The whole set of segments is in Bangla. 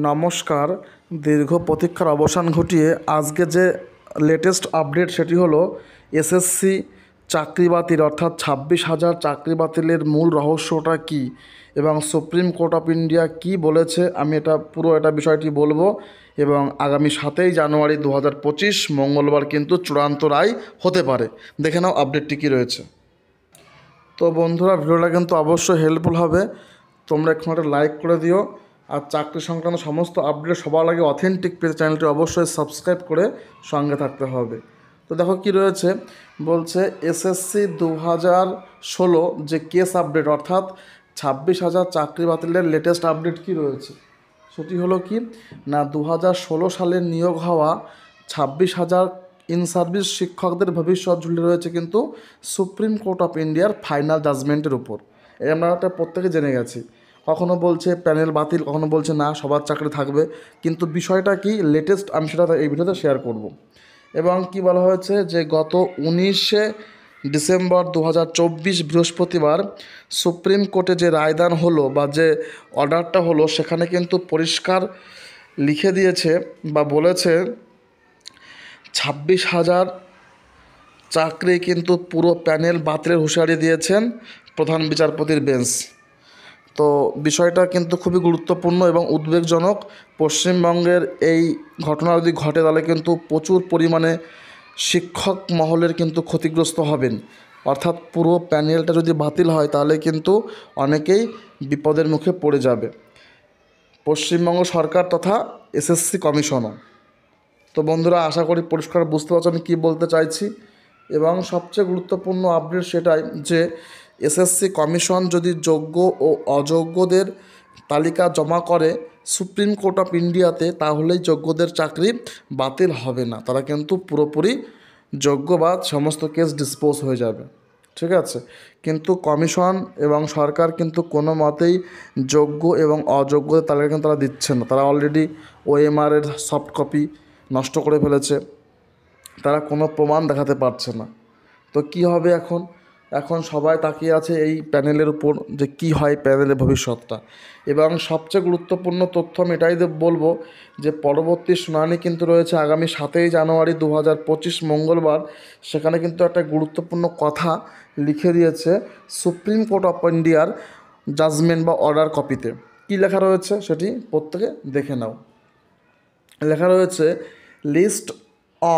নমস্কার। দীর্ঘ প্রতীক্ষার অবসান ঘটিয়ে আজকে যে লেটেস্ট আপডেট সেটি হলো এসএসসি চাকরি বাতিল অর্থাৎ 26,000 চাকরি বাতিলের মূল রহস্যটা কী এবং সুপ্রিম কোর্ট অফ ইন্ডিয়া কী বলেছে আমি পুরো বিষয়টি বলবো। এবং আগামী 7ই জানুয়ারি 2025 মঙ্গলবার কিন্তু চূড়ান্ত রায় হতে পারে। দেখে নাও আপডেটটি কী রয়েছে। তো বন্ধুরা, ভিডিওটা কিন্তু অবশ্যই হেল্পফুল হবে, তোমরা এখন একটা লাইক করে দিও। আর চাকরি সংক্রান্ত সমস্ত আপডেট সবার আগে অথেন্টিক পেতে চ্যানেলটি অবশ্যই সাবস্ক্রাইব করে সঙ্গে থাকতে হবে। তো দেখো কি রয়েছে, বলছে এসএসসি 2016 যে কেস আপডেট অর্থাৎ 26,000 চাকরি বাতিলের লেটেস্ট আপডেট কি রয়েছে সেটি হলো কি না, 2016 সালে নিয়োগ হওয়া 26,000 ইন সার্ভিস শিক্ষকদের ভবিষ্যৎ ঝুলে রয়েছে কিন্তু সুপ্রিম কোর্ট অফ ইন্ডিয়ার ফাইনাল জাজমেন্টের উপর। এই আমরা প্রত্যেকে জেনে গেছি, কখনো বলছে প্যানেল বাতিল, কখনো বলছে না সবার চাকরি থাকবে। কিন্তু বিষয়টা কি লেটেস্ট আমি সেটা এই ভিডিওতে শেয়ার করব। এবং কি বলা হয়েছে যে গত 19শে ডিসেম্বর 2024 বৃহস্পতিবার সুপ্রিম কোর্টে যে রায়দান হলো বা যে অর্ডারটা হলো সেখানে কিন্তু পরিষ্কার লিখে দিয়েছে বা বলেছে 26,000 চাকরি কিন্তু পুরো প্যানেল বাতিলের হুঁশিয়ারি দিয়েছেন প্রধান বিচারপতির বেঞ্চ। তো বিষয়টা কিন্তু খুবই গুরুত্বপূর্ণ এবং উদ্বেগজনক। পশ্চিমবঙ্গের এই ঘটনা যদি ঘটে তাহলে কিন্তু প্রচুর পরিমাণে শিক্ষক মহলের কিন্তু ক্ষতিগ্রস্ত হবেন। অর্থাৎ পুরো প্যানেলটা যদি বাতিল হয় তাহলে কিন্তু অনেকেই বিপদের মুখে পড়ে যাবে, পশ্চিমবঙ্গ সরকার তথা এসএসসি কমিশনও। তো বন্ধুরা, আশা করি পরিষ্কার বুঝতে পারছো আমি কী বলতে চাইছি। এবং সবচেয়ে গুরুত্বপূর্ণ আপডেট সেটাই যে এসএসসি কমিশন যদি যোগ্য ও অযোগ্যদের তালিকা জমা করে সুপ্রিম কোর্ট অফ ইন্ডিয়াতে, তাহলেই যোগ্যদের চাকরি বাতিল হবে না, তারা কিন্তু পুরোপুরি যোগ্য বা সমস্ত কেস ডিসপোজ হয়ে যাবে। ঠিক আছে, কিন্তু কমিশন এবং সরকার কিন্তু কোনো মতেই যোগ্য এবং অযোগ্যদের তালিকা কিন্তু তারা দিচ্ছে না। তারা অলরেডি ওএমআরের সফট কপি নষ্ট করে ফেলেছে, তারা কোনো প্রমাণ দেখাতে পারছে না। তো কি হবে এখন? এখন সবাই তাকিয়ে আছে এই প্যানেলের উপর যে কি হয় প্যানেলের ভবিষ্যৎটা। এবং সবচেয়ে গুরুত্বপূর্ণ তথ্য আমি এটাই বলবো যে পরবর্তী শুনানি কিন্তু রয়েছে আগামী 7ই জানুয়ারি 2025 মঙ্গলবার। সেখানে কিন্তু একটা গুরুত্বপূর্ণ কথা লিখে দিয়েছে সুপ্রিম কোর্ট অফ ইন্ডিয়ার জাজমেন্ট বা অর্ডার কপিতে। কি লেখা রয়েছে সেটি প্রত্যেকে দেখে নাও। লেখা রয়েছে list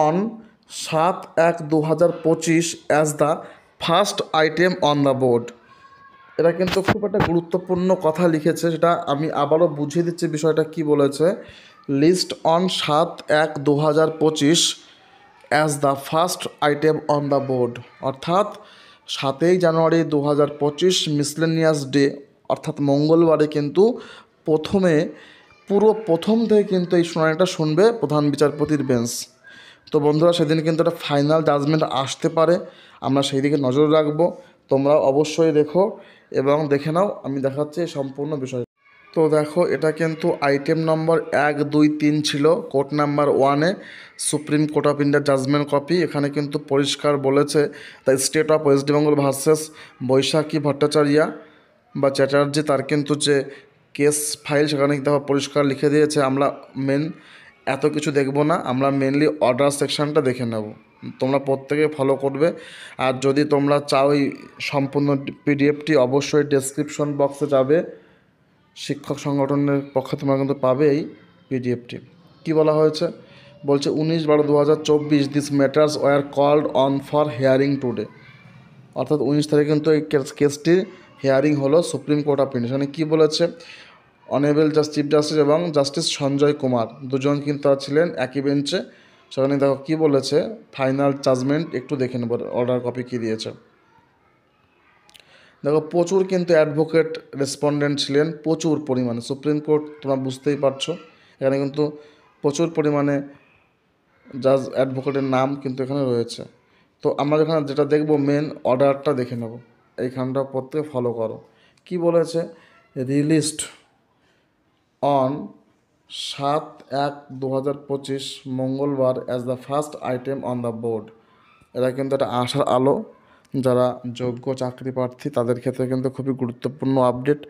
on 7/1/2025 as the first item on the board. এটা কিন্তু খুব একটা গুরুত্বপূর্ণ কথা লিখেছে, সেটা আমি আবারও বুঝিয়ে দিচ্ছি বিষয়টা কি বলেছে। List on 7/1/2025 as the first item on the board, অর্থাৎ 7ই জানুয়ারি 2025 মিসলেনিয়াস ডে অর্থাৎ মঙ্গলবারে কিন্তু প্রথম থেকে কিন্তু এই শুনানিটা শুনবে প্রধান বিচারপতির বেঞ্চ। তো বন্ধুরা, সেদিন কিন্তু একটা ফাইনাল জাজমেন্ট আসতে পারে, আমরা সেই দিকে নজর রাখবো। তোমরা অবশ্যই দেখো এবং দেখে নাও, আমি দেখাচ্ছি সম্পূর্ণ বিষয়। তো দেখো, এটা কিন্তু আইটেম নম্বর 1, 2, 3 ছিল কোর্ট নাম্বার 1-এ সুপ্রিম কোর্ট অফ ইন্ডিয়ার জাজমেন্ট কপি। এখানে কিন্তু পরিষ্কার বলেছে the state of West Bengal versus Baishakhi Bhattacharya বা চ্যাটার্জি, তার কিন্তু যে কেস ফাইল সেখানে দেখো পরিষ্কার লিখে দিয়েছে। আমরা এত কিছু দেখব না, আমরা মেনলি অর্ডার সেকশনটা দেখে নেব। তোমরা প্রত্যেকে ফলো করবে। আর যদি তোমরা চাও এই সম্পূর্ণ পিডিএফটি, অবশ্যই ডেসক্রিপশন বক্সে যাবে, শিক্ষক সংগঠনের পক্ষে তোমরা কিন্তু পাবে এই পিডিএফটি। কি বলা হয়েছে? বলছে 19/12/2024 this matters were called on for hearing today, অর্থাৎ 19 তারিখে কিন্তু এই কেসটির হিয়ারিং হলো সুপ্রিম কোর্ট অফ ইন্ডিয়া। সেখানে কী বলেছে, অনারেবল চিফ জাস্টিস এবং জাস্টিস সঞ্জয় কুমার দুজন কিন্তু তারা ছিলেন একই বেঞ্চে। সেখানে দেখো কী বলেছে, ফাইনাল জাজমেন্ট একটু দেখে নেব অর্ডার কপি কী দিয়েছে। দেখো, প্রচুর কিন্তু অ্যাডভোকেট রেসপন্ডেন্ট ছিলেন, প্রচুর পরিমাণে। সুপ্রিম কোর্ট তোমরা বুঝতেই পারছো, এখানে কিন্তু প্রচুর পরিমাণে জাজ অ্যাডভোকেটের নাম কিন্তু এখানে রয়েছে। তো আমরা এখানে যেটা দেখব, মেন অর্ডারটা দেখে নেব, এইখানটা প্রত্যেকে ফলো করো। কি বলেছে, রিলিজড অন 7/1/2025 মঙ্গলবার as the first item on the board. এটা কিন্তু একটা আশার আলো, যারা যোগ্য চাকরি প্রার্থী তাদের ক্ষেত্রে কিন্তু খুবই গুরুত্বপূর্ণ আপডেট।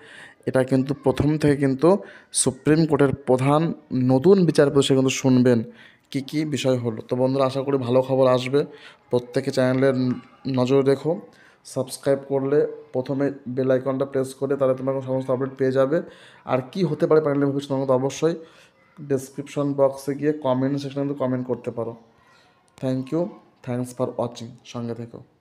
এটা কিন্তু প্রথম থেকে কিন্তু সুপ্রিম কোর্টের প্রধান নতুন বিচারপতি সে কিন্তু শুনবেন কী কী বিষয় হলো। তো বন্ধুরা, আশা করি ভালো খবর আসবে। প্রত্যেকে চ্যানেলের নজর রেখো। সাবস্ক্রাইব করলে প্রথমে বেল আইকনটা প্রেস করে তাহলে তোমার সমস্ত আপডেট পেয়ে যাবে। আর কি হতে পারে প্যানেলের ভবিষ্যৎ, তোমাকে তো অবশ্যই ডেসক্রিপশন বক্সে গিয়ে কমেন্ট সেকশনে কিন্তু কমেন্ট করতে পারো। Thank you, thanks for watching, সঙ্গে থেকো।